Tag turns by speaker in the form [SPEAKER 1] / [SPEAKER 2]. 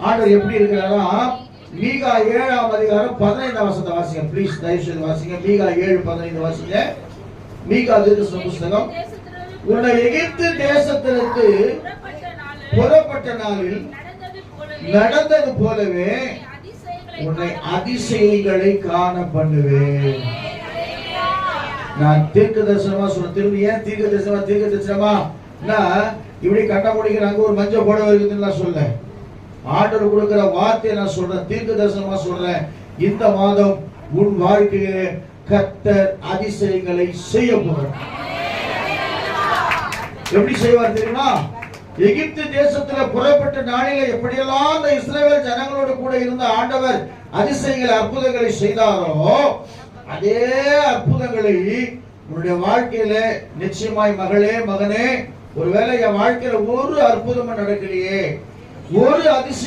[SPEAKER 1] ஆண்டவர் எப்படி இருக்கிறாரா? மீகா 7ஆம் அதிகாரம் 15ஆம் வசனத்தை வாசிங்க ப்ளீஸ், தயவு செய்து வாசிங்க. மீகா 7:15 வாசிங்க. மீகா தீர்க்கதரிசன புத்தகம். உன்னை எகிப்து தேசத்திலிருந்து புறப்பட்ட நாளில் நடந்தது போலவே உன்னை அதிசயங்களை காண பண்ணுவேன். நான் தீர்க்க தரிசனமா சொல்ல திரும்பி, ஏன் தீர்க்க தரிசனமா இப்படி கட்ட முடிக்கிறாங்க ஒரு மஞ்சள் புடவை இருக்குதுன்னு நான் சொல்ல, ஆண்டவர் கொடுக்கிற வார்த்தையை நான் சொல்றேன், தீர்க்க தரிசனமா சொல்றேன். இந்த மாதம் உன் வாழ்க்கையிலே கர்த்தர் அதிசயங்களை செய்ய போகிறார். எப்படி செய்வார் தெரியுமா? எகிப்து தேசத்துல புறப்பட்ட நாளில எப்படியெல்லாம் அந்த இஸ்ரவேல் ஜனங்களோடு கூட இருந்த ஆண்டவர் அதிசயங்களை அற்புதங்களை செய்தாரோ, அதே அற்புதங்களை உன்னுடைய வாழ்க்கையில நிச்சயமாய் மகளே மகனே, ஒருவேளை என் வாழ்க்கையில ஒரு அற்புதமும் நடக்கலையே, ஒரு அதிசயம்